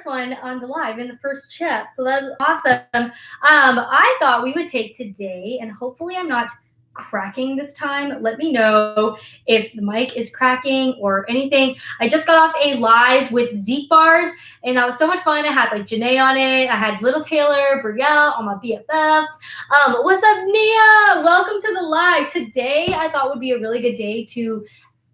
first one on the live in the first chat. So that was awesome. I thought we would take today, and hopefully I'm not cracking this time. Let me know if the mic is cracking or anything. I just got off a live with Zeke bars, and that was so much fun. I had like Janae on it. I had Little Taylor, Brielle, all my BFFs. What's up, Nia? Welcome to the live. Today, I thought would be a really good day to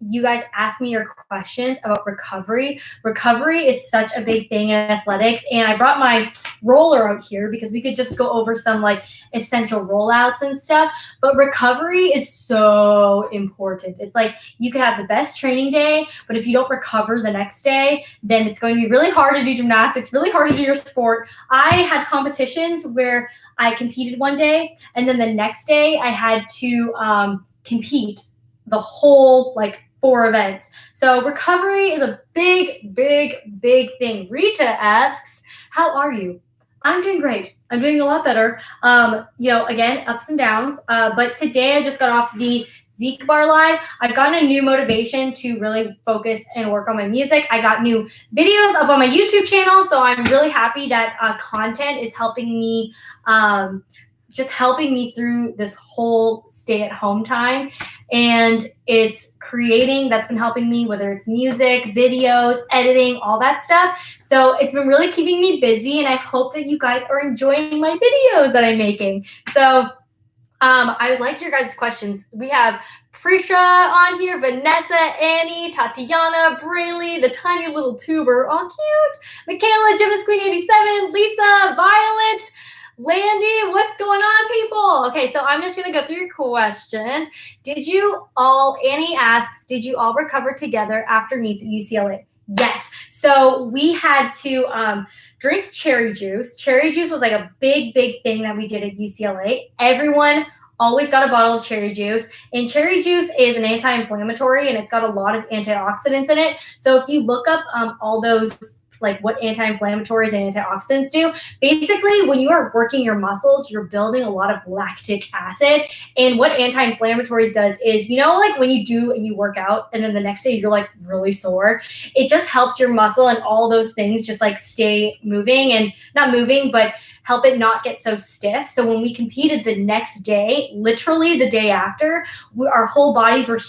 you guys ask me your questions about recovery. Recovery is such a big thing in athletics, and I brought my roller out here because we could just go over some like essential rollouts and stuff, but recovery is so important. It's like you could have the best training day, but if you don't recover the next day, then it's going to be really hard to do gymnastics, really hard to do your sport. I had competitions where I competed one day, and then the next day I had to compete the whole like 4 events. So recovery is a big, big, big thing. Rita asks, how are you? I'm doing great. I'm doing a lot better. Again, ups and downs. But today I just got off the Zeke Bar Live. I've gotten a new motivation to really focus and work on my music. I got new videos up on my YouTube channel. So I'm really happy that content is helping me just helping me through this whole stay-at-home time. And it's creating that's been helping me, whether it's music, videos, editing, all that stuff. So it's been really keeping me busy, and I hope that you guys are enjoying my videos that I'm making. So I would like your guys' questions. We have Prisha on here, Vanessa, Annie, Tatiana, Braylee, the tiny little tuber. Oh, cute. Michaela, Gymnast Queen 87, Lisa, Violet, Landy, what's going on, people? Okay, so I'm just going to go through your questions. Annie asks, did you all recover together after meets at UCLA? Yes. So we had to drink cherry juice. Cherry juice was like a big, big thing that we did at UCLA. Everyone always got a bottle of cherry juice. And cherry juice is an anti-inflammatory, and it's got a lot of antioxidants in it. So if you look up all those, like what anti-inflammatories and antioxidants do. Basically, when you are working your muscles, you're building a lot of lactic acid. And what anti-inflammatories does is, like when you do and you work out and then the next day you're like really sore, it just helps your muscle and all those things just like stay moving and not moving, but help it not get so stiff. So when we competed the next day, literally the day after, our whole bodies were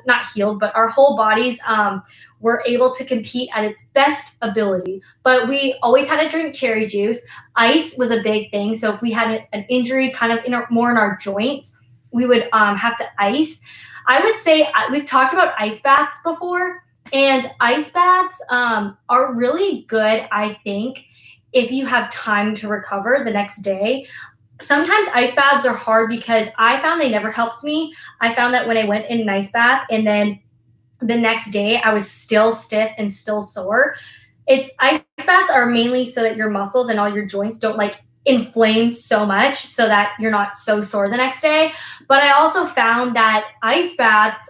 not healed, but our whole bodies were able to compete at its best ability. But we always had to drink cherry juice. Ice was a big thing. So if we had an injury kind of more in our joints, we would have to ice. I would say we've talked about ice baths before, and ice baths are really good, I think, if you have time to recover the next day. Sometimes ice baths are hard because I found they never helped me. I found that when I went in an ice bath and then the next day I was still stiff and still sore. Ice baths are mainly so that your muscles and all your joints don't like inflame so much so that you're not so sore the next day. But I also found that ice baths,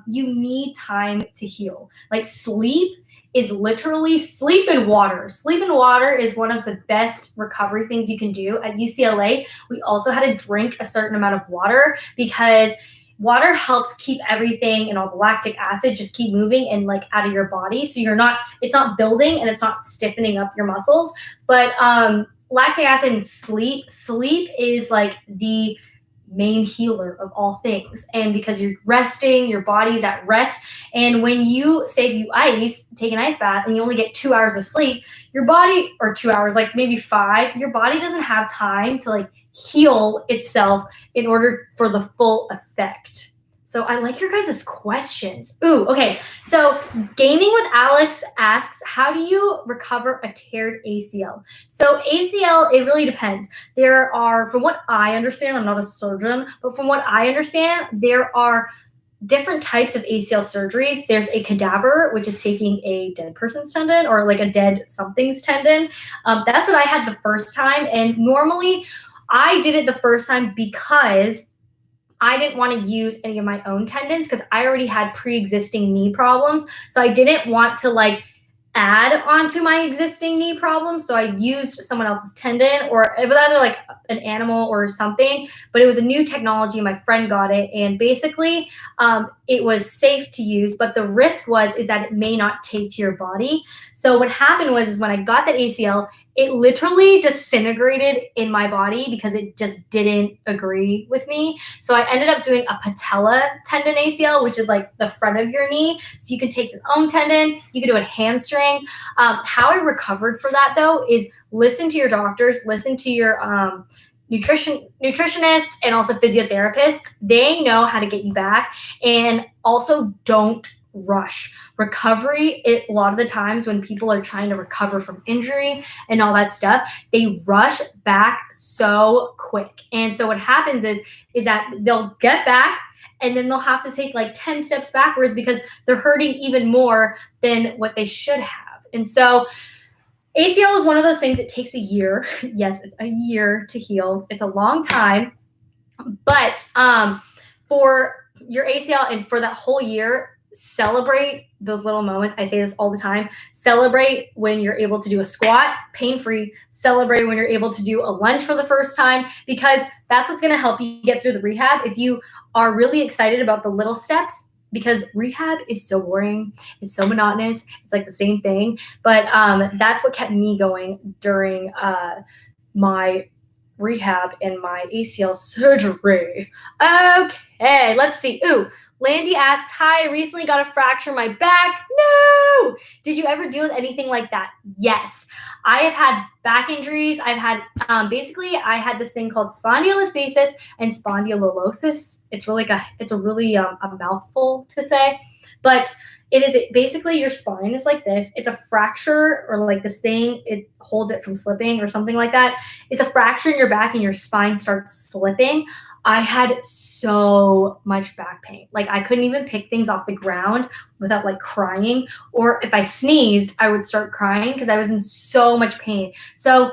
you need time to heal. Like sleep is literally sleep in water. Sleep in water is one of the best recovery things you can do. At UCLA, we also had to drink a certain amount of water because water helps keep everything and all the lactic acid just keep moving and like out of your body. So it's not building and it's not stiffening up your muscles. But lactic acid and sleep is like the main healer of all things. And because you're resting, your body's at rest. And when you take an ice bath and you only get 2 hours of sleep, your body, or 2 hours, like maybe 5, your body doesn't have time to like heal itself in order for the full effect. So I like your guys' questions. Ooh, okay. So Gaming with Alex asks, how do you recover a teared ACL? So ACL, it really depends. There are, from what I understand, I'm not a surgeon, but from what I understand, there are different types of ACL surgeries. There's a cadaver, which is taking a dead person's tendon or like a dead something's tendon. That's what I had the first time. And normally I did it the first time because I didn't want to use any of my own tendons because I already had pre-existing knee problems. So I didn't want to like add onto my existing knee problem. So I used someone else's tendon, or it was either like an animal or something, but it was a new technology. My friend got it, and basically it was safe to use, but the risk is that it may not take to your body. So what happened is when I got that ACL, it literally disintegrated in my body because it just didn't agree with me. So I ended up doing a patella tendon ACL, which is like the front of your knee. So you can take your own tendon, you can do a hamstring. How I recovered for that though is listen to your doctors, listen to your nutritionists, and also physiotherapists. They know how to get you back. And also don't rush recovery. A lot of the times when people are trying to recover from injury and all that stuff, they rush back so quick. And so what happens is that they'll get back and then they'll have to take like 10 steps backwards because they're hurting even more than what they should have. And so ACL is one of those things, it takes a year. Yes, it's a year to heal. It's a long time. But for your ACL and for that whole year, celebrate those little moments. I say this all the time. Celebrate when you're able to do a squat pain-free. Celebrate when you're able to do a lunge for the first time, because that's what's going to help you get through the rehab. If you are really excited about the little steps, because rehab is so boring, it's so monotonous, it's like the same thing. But that's what kept me going during my rehab and my ACL surgery. Okay, let's see. Ooh, Landy asked, hi, I recently got a fracture in my back. No! Did you ever deal with anything like that? Yes. I have had back injuries. I've had, I had this thing called spondylolisthesis and spondylosis. It's really a mouthful to say, but it is basically your spine is like this. It's a fracture, or like this thing, it holds it from slipping or something like that. It's a fracture in your back and your spine starts slipping. I had so much back pain. Like I couldn't even pick things off the ground without like crying. Or if I sneezed, I would start crying because I was in so much pain. So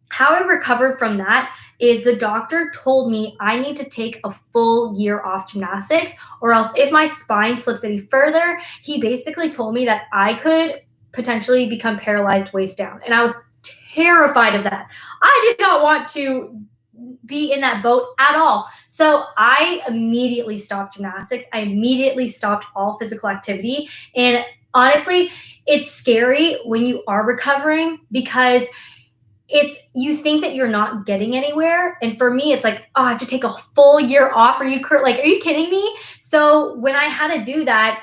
how I recovered from that is the doctor told me I need to take a full year off gymnastics, or else if my spine slips any further, he basically told me that I could potentially become paralyzed waist down. And I was terrified of that. I did not want to be in that boat at all. So I immediately stopped gymnastics. I immediately stopped all physical activity. And honestly, it's scary when you are recovering because you think that you're not getting anywhere. And for me, it's like, oh, I have to take a full year off. Are you kidding me? So when I had to do that,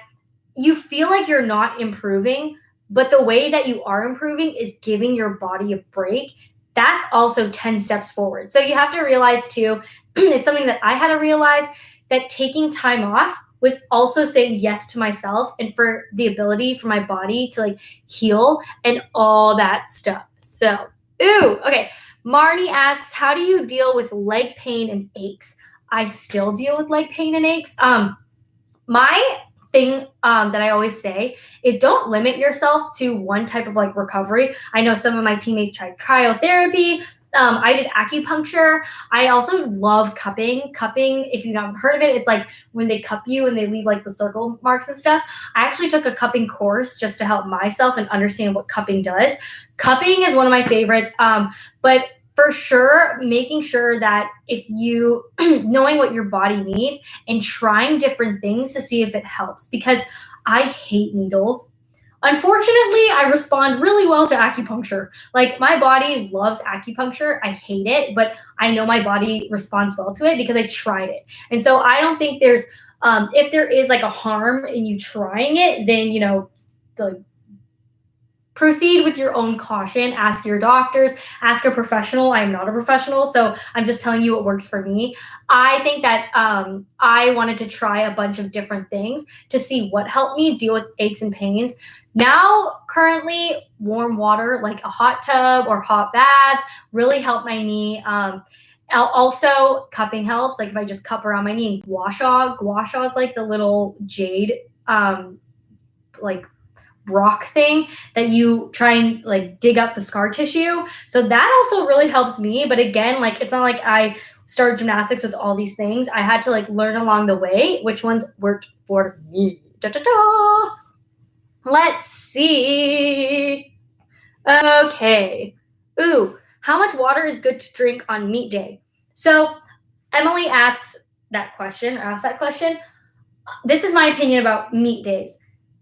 you feel like you're not improving, but the way that you are improving is giving your body a break. That's also 10 steps forward. So you have to realize too, it's something that I had to realize, that taking time off was also saying yes to myself and for the ability for my body to like heal and all that stuff. So, okay. Marnie asks, how do you deal with leg pain and aches? I still deal with leg pain and aches. My thing that I always say is don't limit yourself to one type of like recovery. I know some of my teammates tried cryotherapy. I did acupuncture. I also love cupping. Cupping, if you've not heard of it, it's like when they cup you and they leave like the circle marks and stuff. I actually took a cupping course just to help myself and understand what cupping does. Cupping is one of my favorites. But for sure, making sure that if you knowing what your body needs and trying different things to see if it helps, because I hate needles. Unfortunately, I respond really well to acupuncture. Like my body loves acupuncture. I hate it, but I know my body responds well to it because I tried it. And so I don't think there's, if there is like a harm in you trying it, then, proceed with your own caution. Ask your doctors, ask a professional. I'm not a professional, so I'm just telling you what works for me. I think that I wanted to try a bunch of different things to see what helped me deal with aches and pains. Now, currently, warm water, like a hot tub or hot baths, really help my knee. Also, cupping helps. Like if I just cup around my knee, gua sha is like the little jade, like rock thing that you try and like dig up the scar tissue. So that also really helps me. But again, like it's not like I started gymnastics with all these things. I had to like learn along the way which ones worked for me. Da, da, da. Let's see. Okay. Ooh, how much water is good to drink on meet day? So Emily asked that question. This is my opinion about meet days.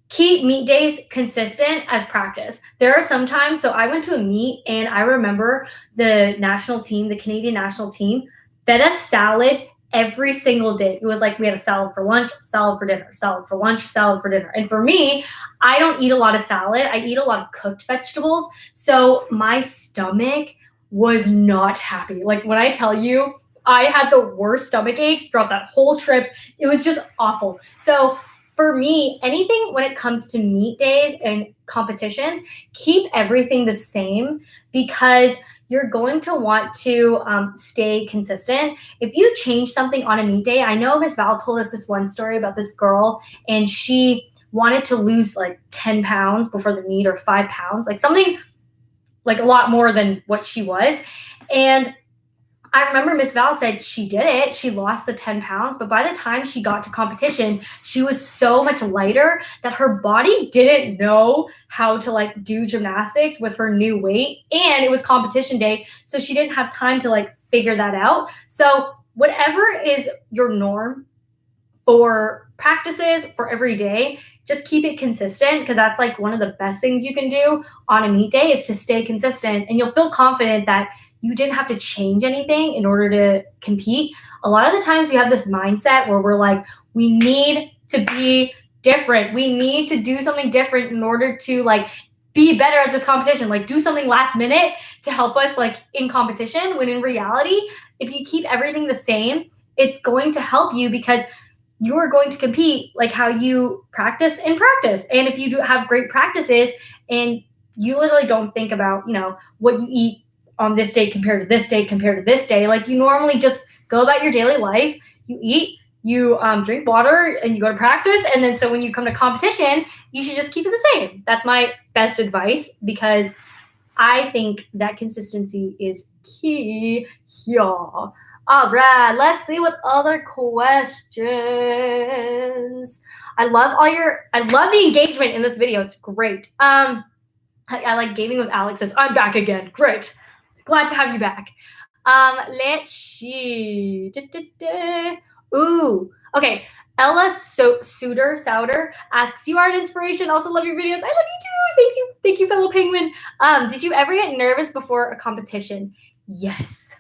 Keep meet days consistent as practice. There are some times, so I went to a meet and I remember the national team, the Canadian national team, fed us salad every single day. It was like we had a salad for lunch, salad for dinner, salad for lunch, salad for dinner. And for me, I don't eat a lot of salad. I eat a lot of cooked vegetables. So my stomach was not happy. Like when I tell you, I had the worst stomach aches throughout that whole trip. It was just awful. So for me, anything when it comes to meet days and competitions, keep everything the same because you're going to want to stay consistent. If you change something on a meet day, I know Miss Val told us this one story about this girl and she wanted to lose like 10 pounds before the meet or 5 pounds, like something like a lot more than what she was. And I remember Miss Val said she did it. She lost the 10 pounds, but by the time she got to competition, she was so much lighter that her body didn't know how to like do gymnastics with her new weight. And it was competition day. So she didn't have time to like figure that out. So whatever is your norm for practices for every day, just keep it consistent because that's like one of the best things you can do on a meet day is to stay consistent and you'll feel confident that you didn't have to change anything in order to compete. A lot of the times we have this mindset where we're like, we need to be different. We need to do something different in order to like be better at this competition, like do something last minute to help us like in competition, when in reality, if you keep everything the same, it's going to help you because you're going to compete like how you practice in practice. And if you do have great practices and you literally don't think about, what you eat on this day compared to this day compared to this day, like you normally just go about your daily life, you eat, you drink water and you go to practice. And then so when you come to competition, you should just keep it the same. That's my best advice because I think that consistency is key. Yeah. All right, let's see what other questions. I love the engagement in this video. It's great. I like gaming with Alex says, I'm back again. Great. Glad to have you back. Let's see. Ooh, okay. Ella Souter asks, you are an inspiration. Also love your videos. I love you too. Thank you, fellow penguin. Did you ever get nervous before a competition? Yes.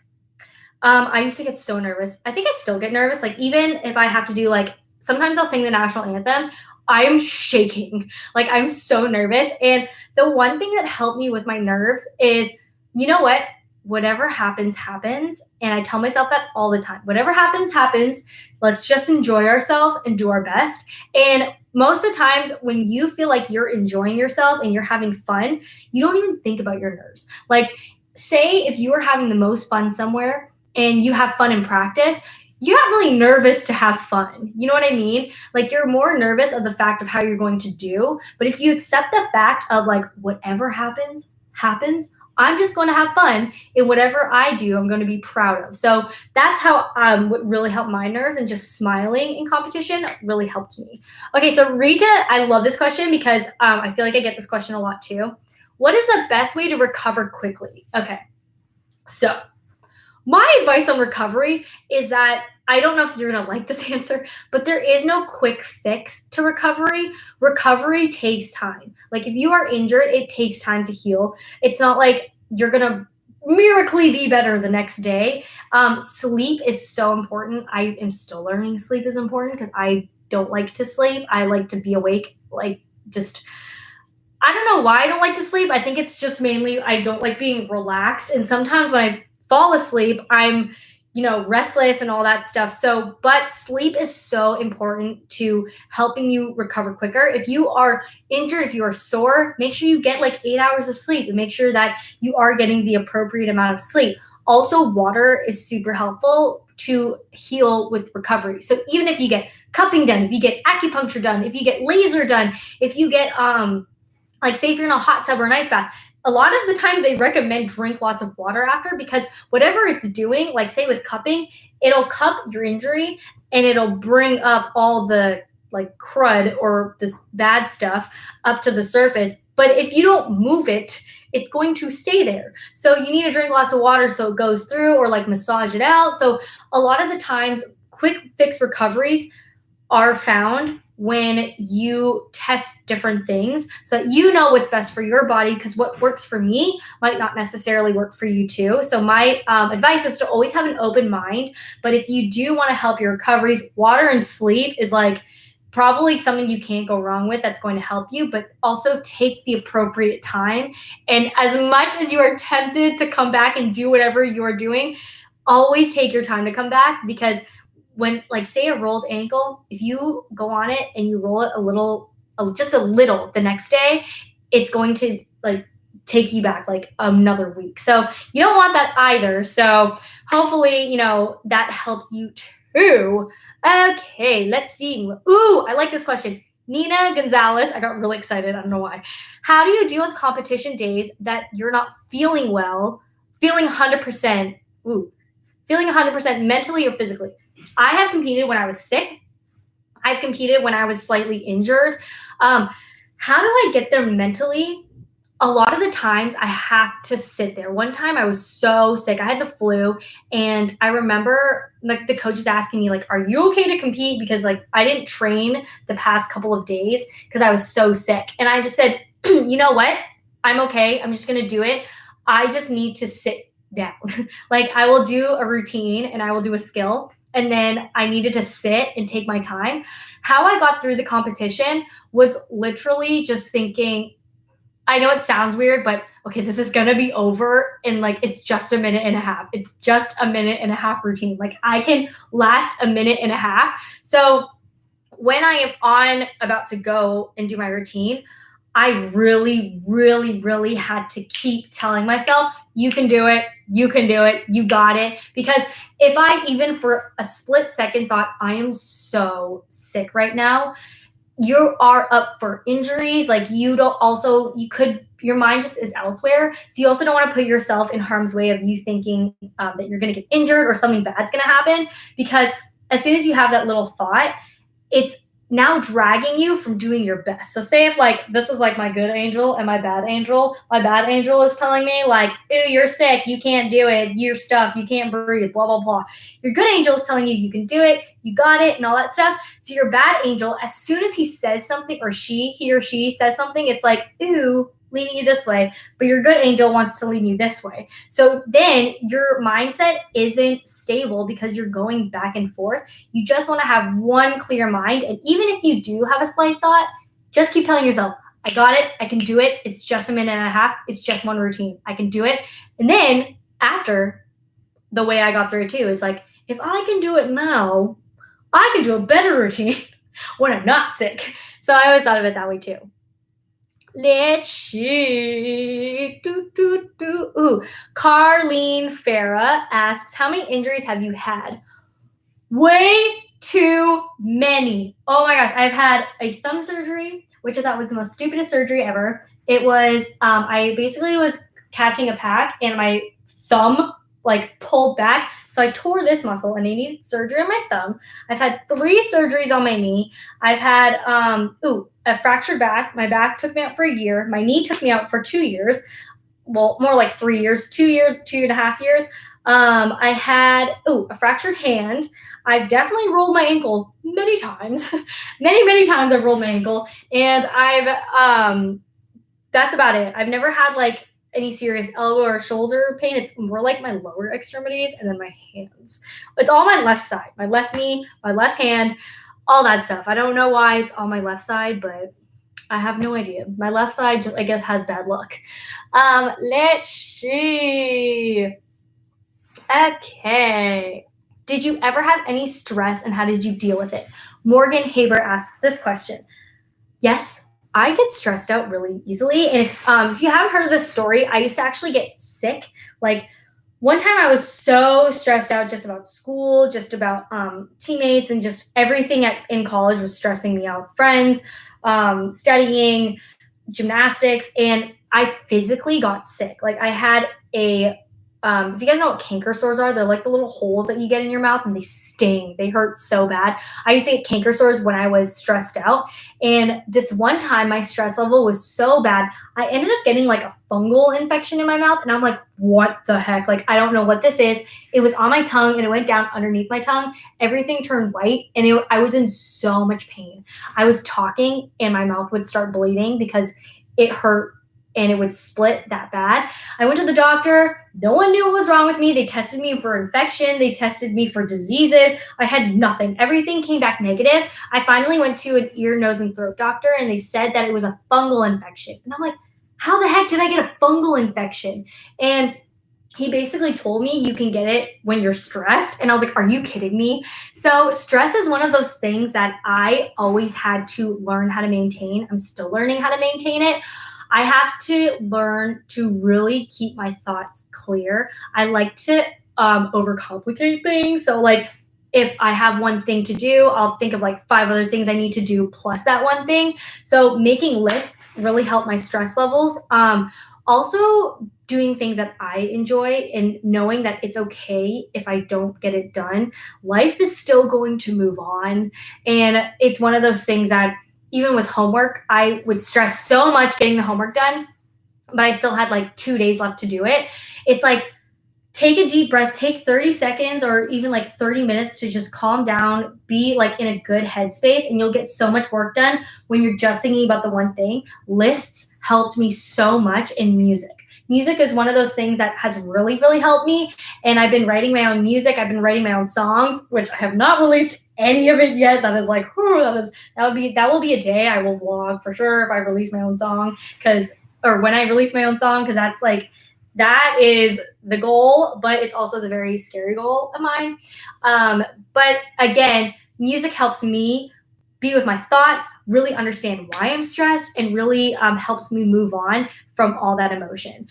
I used to get so nervous. I think I still get nervous. Like even if I have to do like, sometimes I'll sing the national anthem. I am shaking. Like I'm so nervous. And the one thing that helped me with my nerves is, you know what? Whatever happens, happens. And I tell myself that all the time. Whatever happens, happens. Let's just enjoy ourselves and do our best. And most of the times when you feel like you're enjoying yourself and you're having fun, you don't even think about your nerves. Like say if you are having the most fun somewhere and you have fun in practice, you're not really nervous to have fun. You know what I mean? Like you're more nervous of the fact of how you're going to do. But if you accept the fact of like whatever happens, happens, I'm just going to have fun in whatever I do, I'm going to be proud of. So that's how what really helped my nerves, and just smiling in competition really helped me. Okay, so Rita, I love this question because I feel like I get this question a lot too. What is the best way to recover quickly? Okay, so my advice on recovery is that I don't know if you're going to like this answer, but there is no quick fix to recovery. Recovery takes time. Like if you are injured, it takes time to heal. It's not like you're going to miraculously be better the next day. Sleep is so important. I am still learning sleep is important because I don't like to sleep. I like to be awake, like just I don't know why I don't like to sleep. I think it's just mainly I don't like being relaxed. And sometimes when I fall asleep, I'm, restless and all that stuff. So, but sleep is so important to helping you recover quicker. If you are injured, if you are sore, make sure you get like 8 hours of sleep and make sure that you are getting the appropriate amount of sleep. Also, water is super helpful to heal with recovery. So even if you get cupping done, if you get acupuncture done, if you get laser done, if you get, like say if you're in a hot tub or an ice bath, a lot of the times they recommend drink lots of water after because whatever it's doing, like say with cupping, it'll cup your injury and it'll bring up all the like crud or this bad stuff up to the surface. But if you don't move it, it's going to stay there. So you need to drink lots of water so it goes through, or like massage it out. So a lot of the times, quick fix recoveries are found when you test different things so that you know what's best for your body, because what works for me might not necessarily work for you too. So my advice is to always have an open mind. But if you do want to help your recoveries, water and sleep is like probably something you can't go wrong with, that's going to help you. But also take the appropriate time. And as much as you are tempted to come back and do whatever you are doing, always take your time to come back. Because when, like, say a rolled ankle, if you go on it and you roll it a little, just a little the next day, it's going to like take you back like another week. So you don't want that either. So hopefully, that helps you too. Okay, let's see. Ooh, I like this question. Nina Gonzalez, I got really excited. I don't know why. How do you deal with competition days that you're not feeling well, feeling 100%, feeling 100% mentally or physically? I have competed when I was sick. I've competed when I was slightly injured. How do I get there mentally? A lot of the times I have to sit there. One time I was so sick. I had the flu, and I remember like the coaches asking me like, "Are you okay to compete?" Because like I didn't train the past couple of days because I was so sick. And I just said, "You know what? I'm okay. I'm just going to do it. I just need to sit down." Like I will do a routine and I will do a skill, and then I needed to sit and take my time. How I got through the competition was literally just thinking, I know it sounds weird, but okay, this is gonna be over in like, it's just a minute and a half. It's just a minute and a half routine. Like I can last a minute and a half. So when I am about to go and do my routine, I really, really, really had to keep telling myself, you can do it, you can do it, you got it. Because if I even for a split second thought, I am so sick right now, you are up for injuries. Like you could, your mind just is elsewhere. So you also don't want to put yourself in harm's way of you thinking that you're going to get injured or something bad's going to happen. Because as soon as you have that little thought, it's now dragging you from doing your best. So say if like this is like my good angel and my bad angel is telling me like, "Ew, you're sick, you can't do it, you're stuffed, you can't breathe, blah, blah, blah." Your good angel is telling you you can do it, you got it, and all that stuff. So your bad angel, as soon as he says something, or he or she says something, it's like, "Ooh, leaning you this way," but your good angel wants to lean you this way. So then your mindset isn't stable because you're going back and forth. You just want to have one clear mind. And even if you do have a slight thought, just keep telling yourself, "I got it. I can do it. It's just a minute and a half. It's just one routine. I can do it." And then after, the way I got through it too is like, if I can do it now, I can do a better routine when I'm not sick. So I always thought of it that way too. Let's see. Ooh. Carlene Farah asks, how many injuries have you had? Way too many. Oh my gosh. I've had a thumb surgery, which I thought was the most stupidest surgery ever. It was, I basically was catching a pack and my thumb like pulled back. So I tore this muscle and I needed surgery on my thumb. I've had 3 surgeries on my knee. I've had a fractured back. My back took me out for a year. My knee took me out for 2 years. Well, more like 3 years, 2 years, 2.5 years. I had a fractured hand. I've definitely rolled my ankle many times. many times I've rolled my ankle. And I've that's about it. I've never had like any serious elbow or shoulder pain. It's more like my lower extremities and then my hands. It's all my left side, my left knee, my left hand, all that stuff. I don't know why it's on my left side, but I have no idea. My left side just, I guess, has bad luck. Let's see. Okay. Did you ever have any stress and how did you deal with it? Morgan Haber asks this question. Yes, I get stressed out really easily. And if you haven't heard of this story, I used to actually get sick. Like one time I was so stressed out just about school, just about teammates, and just everything in college was stressing me out. Friends, studying, gymnastics, and I physically got sick. Like I had a if you guys know what canker sores are, they're like the little holes that you get in your mouth and they sting. They hurt so bad. I used to get canker sores when I was stressed out. And this one time my stress level was so bad, I ended up getting like a fungal infection in my mouth. And I'm like, what the heck? Like, I don't know what this is. It was on my tongue and it went down underneath my tongue. Everything turned white and I was in so much pain. I was talking and my mouth would start bleeding because it hurt and it would split that bad. I went to the doctor. No one knew what was wrong with me. They tested me for infection. They tested me for diseases. I had nothing. Everything came back negative. I finally went to an ear, nose, and throat doctor, and they said that it was a fungal infection. And I'm like, how the heck did I get a fungal infection? And he basically told me you can get it when you're stressed. And I was like, are you kidding me? So stress is one of those things that I always had to learn how to maintain. I'm still learning how to maintain it. I have to learn to really keep my thoughts clear. I like to overcomplicate things. So like if I have one thing to do, I'll think of like 5 other things I need to do plus that one thing. So making lists really help my stress levels. Also doing things that I enjoy and knowing that it's okay if I don't get it done. Life is still going to move on. And it's one of those things that even with homework, I would stress so much getting the homework done, but I still had like 2 days left to do it. It's like, take a deep breath, take 30 seconds or even like 30 minutes to just calm down, be like in a good headspace, and you'll get so much work done when you're just thinking about the one thing. Lists helped me so much in music. Music is one of those things that has really, really helped me. And I've been writing my own music. I've been writing my own songs, which I have not released any of it yet. That is like, that will be a day I will vlog for sure if I release my own song, or when I release my own song, because that's like, that is the goal, but it's also the very scary goal of mine. But again, music helps me be with my thoughts, really understand why I'm stressed, and really helps me move on from all that emotion.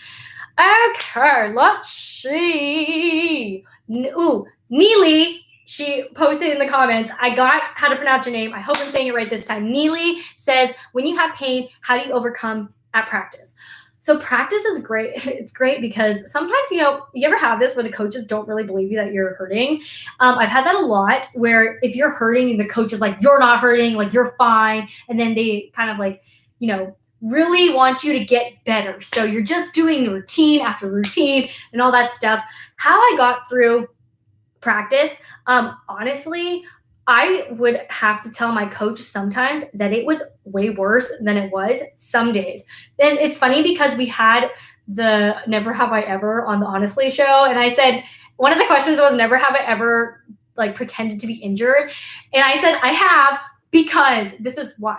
Okay, let's see. Neely, she posted in the comments, I got how to pronounce her name. I hope I'm saying it right this time. Neely says, when you have pain, how do you overcome at practice? So practice is great. It's great because sometimes, you ever have this where the coaches don't really believe you that you're hurting? I've had that a lot where if you're hurting and the coach is like, you're not hurting, like you're fine. And then they kind of like, really want you to get better. So you're just doing routine after routine and all that stuff. How I got through practice, honestly, I would have to tell my coach sometimes that it was way worse than it was some days. And it's funny because we had the Never Have I Ever on the Honestly show. And I said, one of the questions was, never have I ever like pretended to be injured? And I said, I have, because this is why.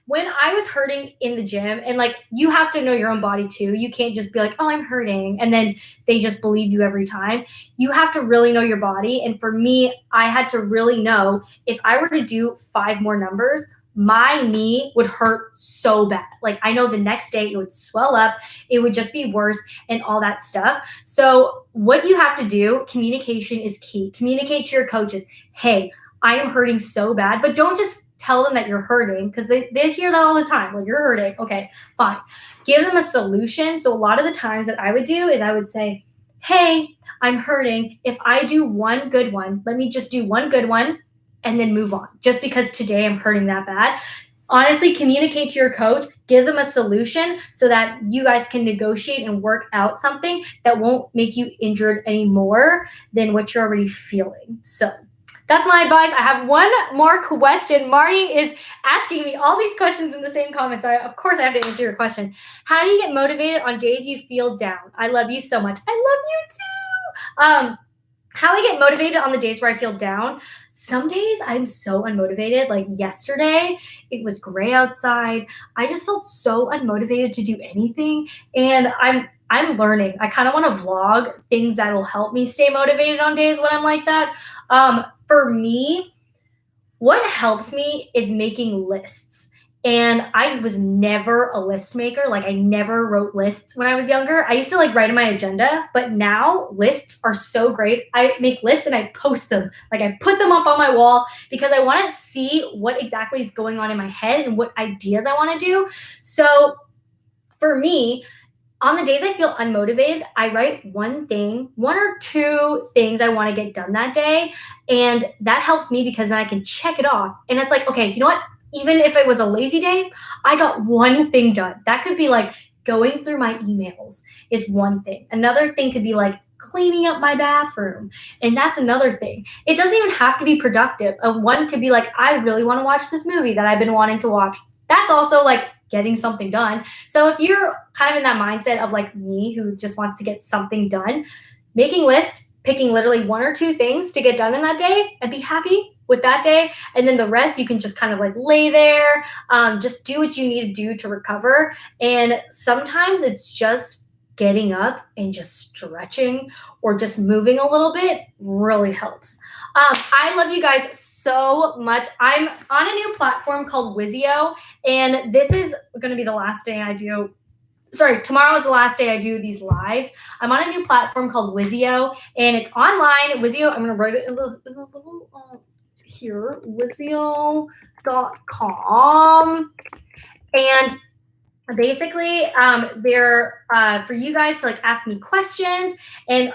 When I was hurting in the gym, and like, you have to know your own body too. You can't just be like, oh, I'm hurting, and then they just believe you every time. You have to really know your body. And for me, I had to really know if I were to do 5 more numbers, my knee would hurt so bad. Like, I know the next day it would swell up, it would just be worse and all that stuff. So what you have to do, communication is key. Communicate to your coaches, hey, I am hurting so bad, but don't just tell them that you're hurting, because they hear that all the time. Well, you're hurting. Okay, fine. Give them a solution. So a lot of the times that I would do is I would say, hey, I'm hurting. If I do one good one, let me just do one good one and then move on. Just because today I'm hurting that bad. Honestly, communicate to your coach, give them a solution so that you guys can negotiate and work out something that won't make you injured any more than what you're already feeling. So that's my advice. I have one more question. Marty is asking me all these questions in the same comments. So of course I have to answer your question. How do you get motivated on days you feel down? I love you so much. I love you too. How I get motivated on the days where I feel down. Some days I'm so unmotivated. Like yesterday, it was gray outside. I just felt so unmotivated to do anything. And I'm learning. I kind of want to vlog things that will help me stay motivated on days when I'm like that. For me, what helps me is making lists. And I was never a list maker. Like, I never wrote lists when I was younger. I used to like write in my agenda, but now lists are so great. I make lists and I post them. Like, I put them up on my wall because I want to see what exactly is going on in my head and what ideas I want to do. So for me, On the days I feel unmotivated, I write one or two things I want to get done that day. And that helps me because then I can check it off. And it's like, okay, you know what? Even if it was a lazy day, I got one thing done. That could be like going through my emails is one thing. Another thing could be like cleaning up my bathroom. And that's another thing. It doesn't even have to be productive. One could be like, I really want to watch this movie that I've been wanting to watch. That's also like getting something done. So if you're kind of in that mindset of like me who just wants to get something done, making lists, picking literally one or two things to get done in that day and be happy with that day. And then the rest you can just kind of like lay there, just do what you need to do to recover. And sometimes it's just getting up and just stretching or just moving a little bit really helps. I love you guys so much. I'm on a new platform called Wizio, and this is going to be the last day I do. Sorry, tomorrow is the last day I do these lives. I'm on a new platform called Wizio, and it's online. Wizio, I'm going to write it in the little here, Wizio.com. And basically they're for you guys to like ask me questions, and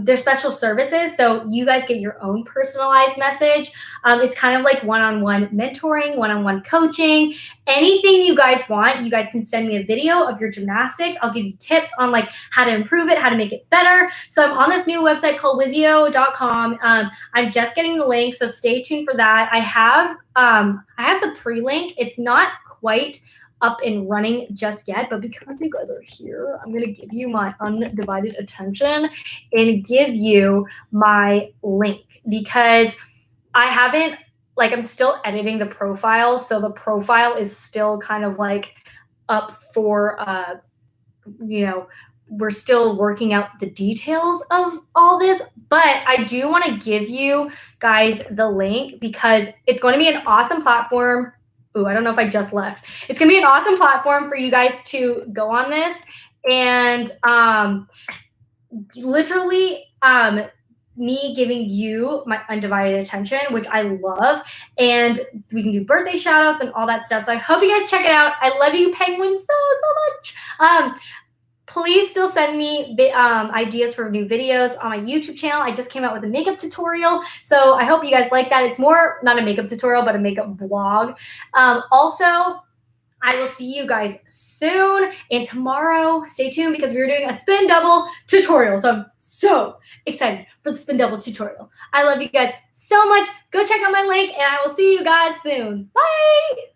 they're special services, so you guys get your own personalized message. It's kind of like one-on-one mentoring, one-on-one coaching, anything you guys want. You guys can send me a video of your gymnastics. I'll give you tips on like how to improve it, how to make it better. So I'm on this new website called Wizio.com. I'm just getting the link, so stay tuned for that. I have the pre-link. It's not quite up and running just yet, but because you guys are here, I'm going to give you my undivided attention and give you my link, because I haven't, like, I'm still editing the profile, so the profile is still kind of like up for we're still working out the details of all this, but I do want to give you guys the link because it's going to be an awesome platform. Ooh, I don't know if I just left. It's going to be an awesome platform for you guys to go on this, and literally me giving you my undivided attention, which I love, and we can do birthday shout outs and all that stuff. So I hope you guys check it out. I love you penguins so much. Please still send me the ideas for new videos on my YouTube channel. I just came out with a makeup tutorial, so I hope you guys like that. It's more not a makeup tutorial, but a makeup vlog. Also, I will see you guys soon. And tomorrow, stay tuned because we're doing a spin double tutorial. So I'm so excited for the spin double tutorial. I love you guys so much. Go check out my link, and I will see you guys soon. Bye.